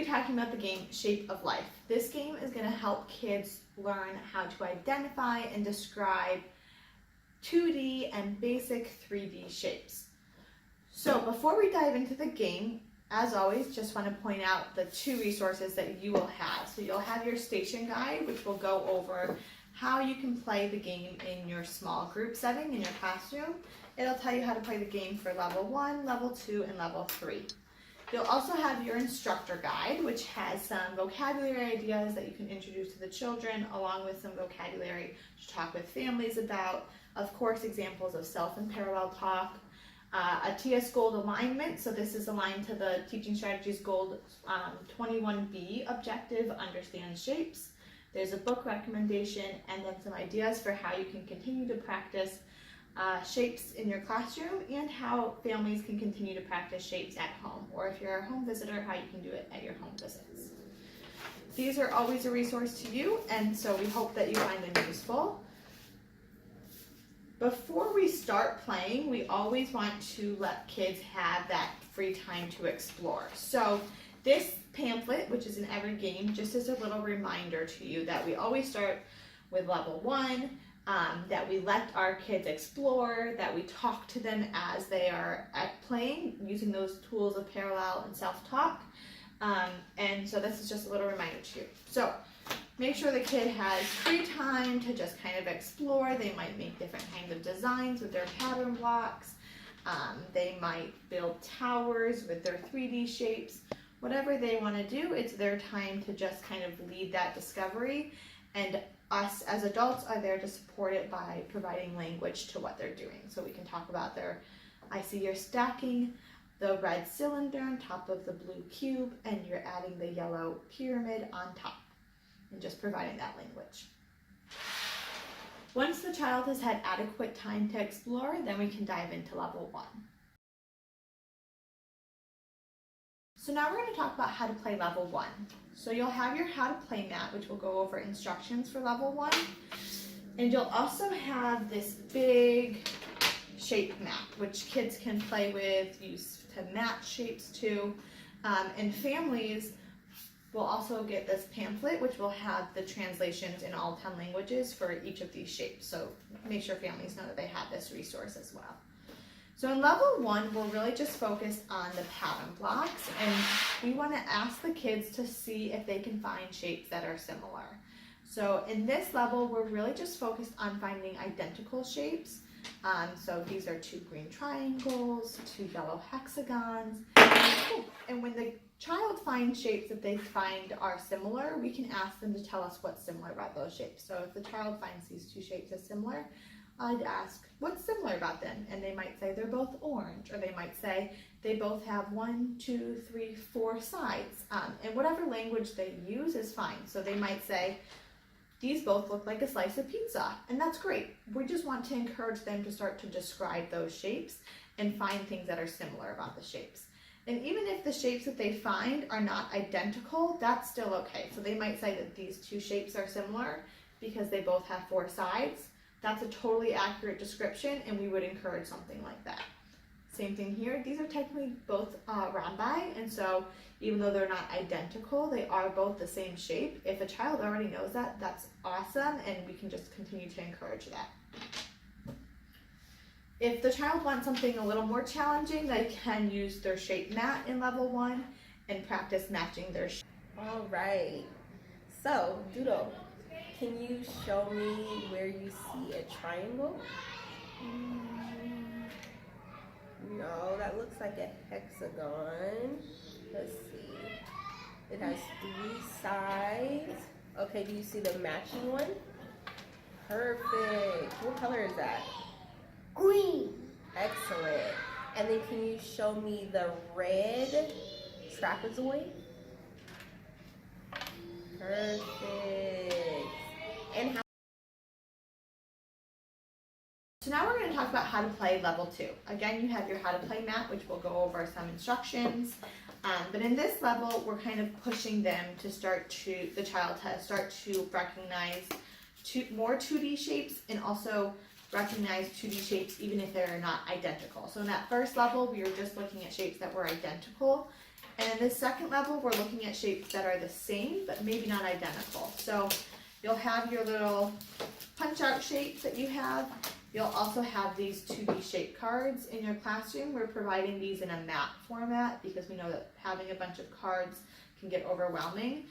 be talking about the game Shape of Life. This game is going to help kids learn how to identify and describe 2D and basic 3D shapes. So before we dive into the game, as always, just want to point out the 2 resources that you will have. So you'll have your station guide, which will go over how you can play the game in your small group setting in your classroom. It'll tell you how to play the game for level 1, level 2, and level 3. You'll also have your instructor guide, which has some vocabulary ideas that you can introduce to the children, along with some vocabulary to talk with families about. Of course, examples of self and parallel talk. A TS Gold alignment, so this is aligned to the Teaching Strategies Gold 21B objective, understand shapes. There's a book recommendation, and then some ideas for how you can continue to practice shapes in your classroom, and how families can continue to practice shapes at home, or if you're a home visitor, how you can do it at your home visits. These are always a resource to you, and so we hope that you find them useful. Before we start playing, we always want to let kids have that free time to explore. So this pamphlet, which is in every game, just as a little reminder to you that we always start with level 1, that we let our kids explore, that we talk to them as they are playing, using those tools of parallel and self-talk. And so this is just a little reminder to you. So make sure the kid has free time to just kind of explore. They might make different kinds of designs with their pattern blocks. They might build towers with their 3D shapes. Whatever they want to do, it's their time to just kind of lead that discovery. And us as adults are there to support it by providing language to what they're doing. So we can talk about I see you're stacking the red cylinder on top of the blue cube, and you're adding the yellow pyramid on top, and just providing that language. Once the child has had adequate time to explore, then we can dive into level 1. So now we're going to talk about how to play level 1. So you'll have your how to play mat, which will go over instructions for level 1. And you'll also have this big shape map, which kids can play with, use to match shapes to. And families will also get this pamphlet, which will have the translations in all 10 languages for each of these shapes. So make sure families know that they have this resource as well. So in level 1, we're really just focused on the pattern blocks, and we want to ask the kids to see if they can find shapes that are similar. So in this level, we're really just focused on finding identical shapes. So these are 2 green triangles, 2 yellow hexagons. And when the child finds shapes that they find are similar, we can ask them to tell us what's similar about those shapes. So if the child finds these 2 shapes as similar, I'd ask, what's similar about them? And they might say they're both orange, or they might say they both have 1, 2, 3, 4 sides. And whatever language they use is fine. So they might say, these both look like a slice of pizza, and that's great. We just want to encourage them to start to describe those shapes and find things that are similar about the shapes. And even if the shapes that they find are not identical, that's still okay. So they might say that these 2 shapes are similar because they both have 4 sides. That's a totally accurate description, and we would encourage something like that. Same thing here. These are technically both rhombi, and so even though they're not identical, they are both the same shape. If a child already knows that, that's awesome, and we can just continue to encourage that. If the child wants something a little more challenging, they can use their shape mat in level 1 and practice matching their shape. All right. So, Doodle, can you show me where you see a triangle? No, that looks like a hexagon. Let's see. It has 3 sides. Okay, do you see the matching one? Perfect. What color is that? Green. Excellent. And then can you show me the red trapezoid? Perfect. And how? So now we're going to talk about how to play level 2. Again, you have your how to play mat, which will go over some instructions. But in this level, we're kind of pushing them to the child to start to recognize more 2D shapes, and also recognize 2D shapes even if they're not identical. So in that first level, we were just looking at shapes that were identical, And in this second level, we're looking at shapes that are the same, but maybe not identical. So you'll have your little punch-out shapes that you have. You'll also have these 2D shape cards in your classroom. We're providing these in a map format because we know that having a bunch of cards can get overwhelming.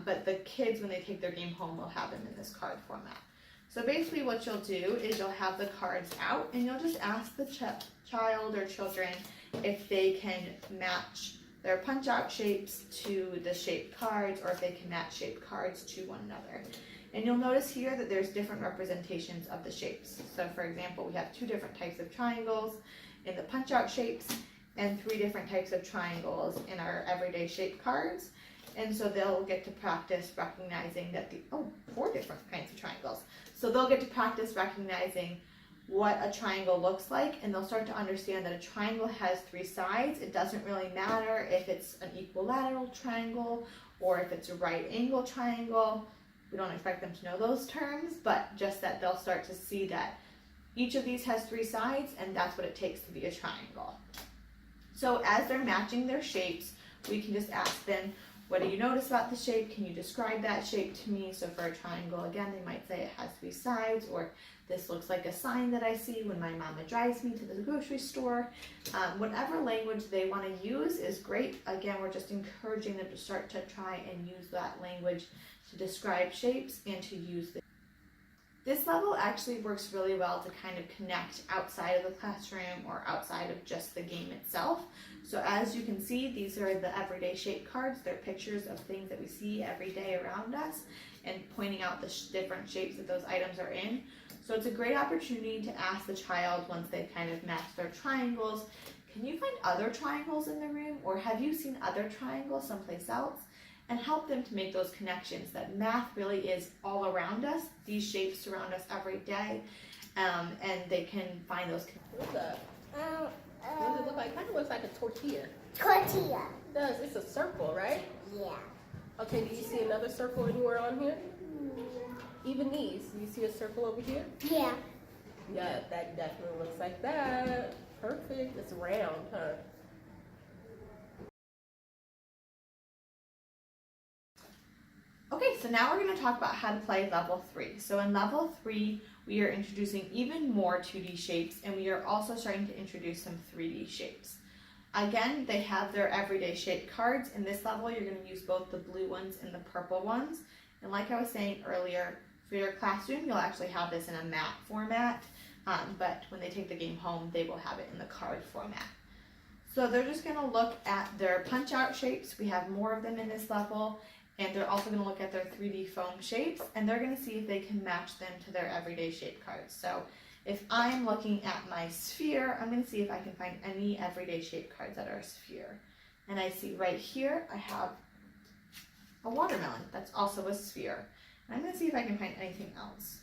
But the kids, when they take their game home, will have them in this card format. So basically what you'll do is you'll have the cards out and you'll just ask the child or children if they can match their punch-out shapes to the shaped cards, or if they can match shaped cards to one another. And you'll notice here that there's different representations of the shapes. So for example, we have 2 different types of triangles in the punch-out shapes and 3 different types of triangles in our everyday shape cards. And so they'll get to practice recognizing that 4 different kinds of triangles. So they'll get to practice recognizing what a triangle looks like, and they'll start to understand that a triangle has 3 sides. It doesn't really matter if it's an equilateral triangle or if it's a right angle triangle. We don't expect them to know those terms, but just that they'll start to see that each of these has 3 sides, and that's what it takes to be a triangle. So as they're matching their shapes, we can just ask them, what do you notice about the shape? Can you describe that shape to me? So for a triangle, again, they might say it has 3 sides, or this looks like a sign that I see when my mama drives me to the grocery store. Whatever language they want to use is great. Again, we're just encouraging them to start to try and use that language to describe shapes and to use the. This level actually works really well to kind of connect outside of the classroom or outside of just the game itself. So as you can see, these are the everyday shape cards. They're pictures of things that we see every day around us and pointing out the different shapes that those items are in. So it's a great opportunity to ask the child, once they've kind of matched their triangles, can you find other triangles in the room, or have you seen other triangles someplace else? And help them to make those connections that math really is all around us. These shapes surround us every day, and they can find those. What's up? What does it look like? Kind of looks like a tortilla. Tortilla. It does. It's a circle, right? Yeah. Okay, do you see another circle anywhere on here? Even these. Do you see a circle over here? Yeah. Yeah, that definitely looks like that. Perfect. It's round, huh? Okay, so now we're going to talk about how to play level 3. So in level 3, we are introducing even more 2D shapes, and we are also starting to introduce some 3D shapes. Again, they have their everyday shape cards. In this level, you're going to use both the blue ones and the purple ones. And like I was saying earlier, for your classroom, you'll actually have this in a map format, but when they take the game home, they will have it in the card format. So they're just going to look at their punch-out shapes. We have more of them in this level. And they're also going to look at their 3D foam shapes, and they're going to see if they can match them to their everyday shape cards. So if I'm looking at my sphere, I'm going to see if I can find any everyday shape cards that are a sphere. And I see right here, I have a watermelon. That's also a sphere. And I'm going to see if I can find anything else.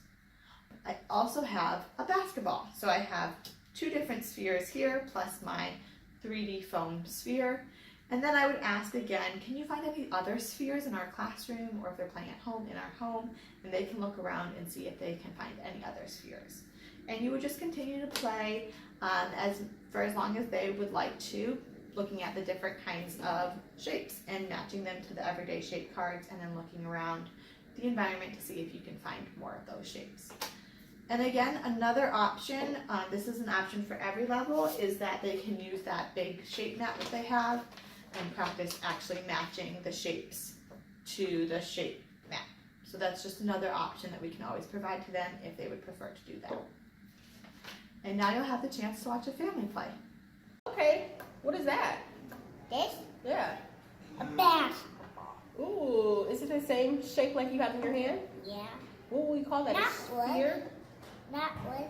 I also have a basketball. So I have 2 different spheres here, plus my 3D foam sphere. And then I would ask again, can you find any other spheres in our classroom, or if they're playing at home, in our home, and they can look around and see if they can find any other spheres. And you would just continue to play for as long as they would like to, looking at the different kinds of shapes and matching them to the everyday shape cards, and then looking around the environment to see if you can find more of those shapes. And again, another option, this is an option for every level, is that they can use that big shape map that they have and practice actually matching the shapes to the shape map. So that's just another option that we can always provide to them if they would prefer to do that. And now you'll have the chance to watch a family play. Okay, what is that? This? Yeah. A bat. Ooh, is it the same shape like you have in your hand? Yeah. What would we call that? Not A sphere? Not one,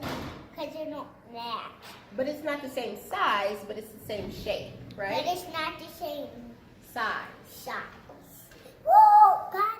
because they're not match. But it's not the same size, but it's the same shape, right? But it's not the same Size. size. Whoa, got